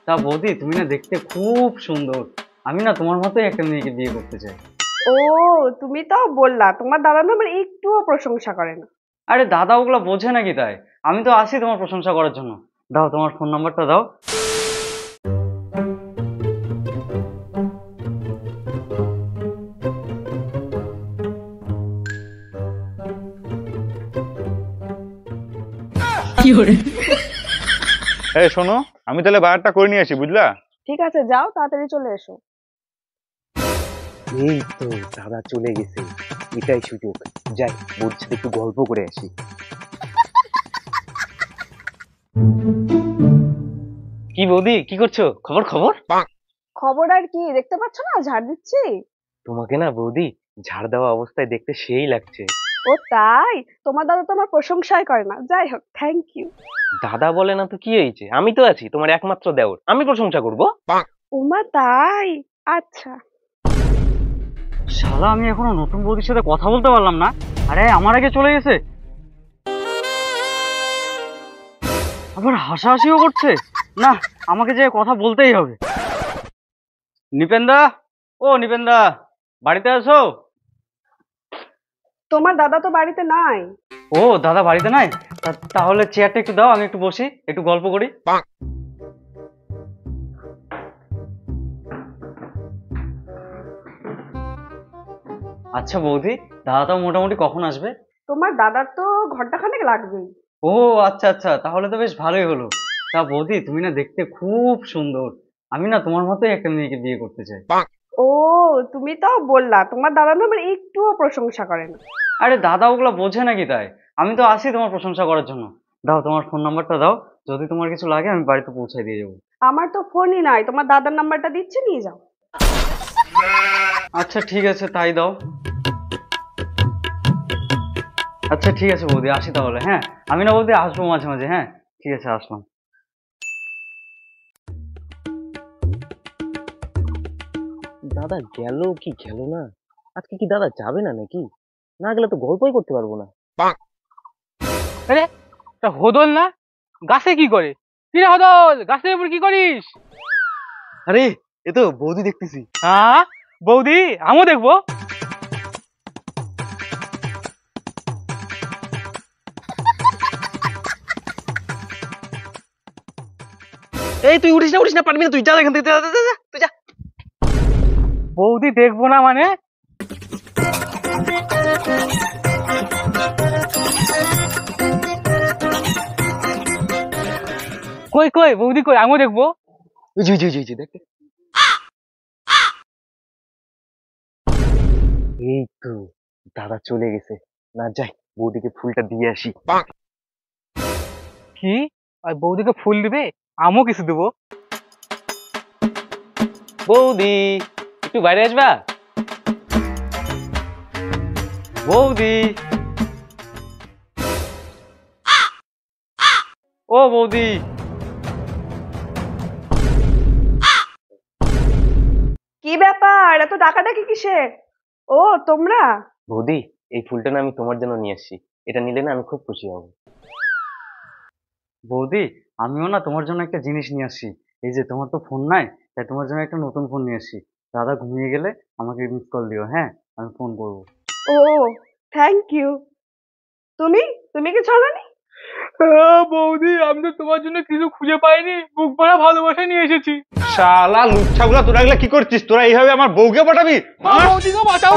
তা বৌদি, তুমি না দেখতে খুব সুন্দর। আমি না তোমার মতোই একটা মেয়েকে বিয়ে করতে চাই। ও, তুমি তাও বললা, তোমার দাদা না আমার একটুও প্রশংসা করে না। আরে দাদা ওগুলা বোঝে নাকি তাই? আমি তো আছি তোমার প্রশংসা করার জন্য। দাও তোমার ফোন নাম্বারটা দাও। এই শোনো, আমি তাহলে বাজারটা করে নিয়ে আসি, বুঝলা? ঠিক আছে, যাও তাড়াতাড়ি চলে এসো। এই তো দাদা চলে গেছে, এটাই সুযোগ। যাই, বউর সাথে একটু গল্প করে আসি। কি বৌদি, কি করছো? খবর খবর? খবর আর কি, দেখতে পাচ্ছ না ঝাড় দিচ্ছি। তোমাকে না বৌদি, ঝাড় দেওয়া অবস্থায় দেখতে সেই লাগছে। ও তাই? তোমার দাদা তো আমার প্রশংসাই করে না। যাই হোক, থ্যাংক ইউ। দাদা বলে না তো কি হয়েছে, আমি তো আছি তোমার একমাত্র দেওর, আমি প্রশংসা করবো। উমা তাই? আচ্ছা। শালা, আমি এখনো নতুন বৌদির সাথে কথা বলতে পারলাম না। আরে আমার আগে চলে গেছে, আবার হাসাহাসিও করছে। না, আমাকে যে কথা বলতেই হবে। নিপেনদা, ও নিপেনদা, বাড়িতে আছো? তোমার দাদা তো বাড়িতে নাই। ও দাদা বাড়িতে নাই? তাহলে চেয়ারটা একটু দাও, আমি একটু বসি, একটু গল্প করি। আচ্ছা বৌদি, দাদা তো মোটামুটি কখন আসবে? তোমার দাদার তো ঘন্টাখানেক লাগবেই। ও আচ্ছা আচ্ছা, তাহলে তো বেশ ভালোই হলো। তা বৌদি, তুমি না দেখতে খুব সুন্দর। আমি না তোমার মতোই একটা মেয়েকে বিয়ে করতে চাই। ও, তুমি তাও বললা, তোমার দাদা না আমার একটুও প্রশংসা করে না। আরে দাদা ওগুলা বোঝে নাকি তাই? আমি তো আছি তোমার প্রশংসা করার জন্য। দাও তোমার ফোন নাম্বারটা দাও, যদি তোমার কিছু লাগে আমি বাড়িতে পৌঁছায় দিয়ে যাবো। আমার তো ফোনই নাই, তোমার দাদার নাম্বারটা দিচ্ছি, নিয়ে যাও। আচ্ছা ঠিক আছে, তাই দাও। আচ্ছা ঠিক আছে বৌদি, আসি তাহলে। হ্যাঁ, আমি না বৌদি আসবো মাঝে মাঝে। হ্যাঁ ঠিক আছে, আসলাম। দাদা গেল কি গেল না? আজকে কি দাদা যাবে না নাকি? না গেলে তো গল্পই করতে পারবো না। আরে, তা হোদল না গাছে কি করে? কিরে হোদল, গাছের উপর কি করিস? আরে, এ তো বৌদি দেখতেছি। হ্যাঁ বৌদি, আমিও দেখবো। এই তুই উঠিস না পারবি না, তুই যা এখান থেকে, তুই যা। বৌদি দেখবো না মানে? কই কই বৌদি কই, আমিও দেখবো। জি দেখ। এই তো দাদা চলে গেছে, না যাই বৌদিকে ফুলটা দিয়ে আসি। কি? আর বৌদিকে ফুল দিবে, আমিও কিছু দেবো। বৌদি, একটু বাইরে আসবা? বৌদি, ও বৌদি। কি ব্যাপার, এত ডাকাডাকি কিসের? ও তোমরা? বৌদি, এই ফুলটা না আমি তোমার জন্য নিয়ে আসছি, এটা নিলে না আমি খুব খুশি হব। বৌদি, আমিও না তোমার জন্য একটা জিনিস নিয়ে আসছি। এই যে তোমার তো ফোন নাই, তাই তোমার জন্য একটা নতুন ফোন নিয়ে আসছি। দাদা ঘুমিয়ে গেলে আমাকে মিস কল দিও। হ্যাঁ, আমি ফোন করবো। ও, থ্যাংক ইউ। তুমি তুমি কি ছাড়ানি? বৌদি, আমি তো তোমার জন্য কিছু খুঁজে পাইনি, বুক ভরা ভালোবাসা নিয়ে এসেছি। শালা লুচ্ছাগুলা, তোরা এগুলা কি করছিস? তোরা এইভাবে আমার বউকে পাঠাবি? বৌদিকে বাঁচাও।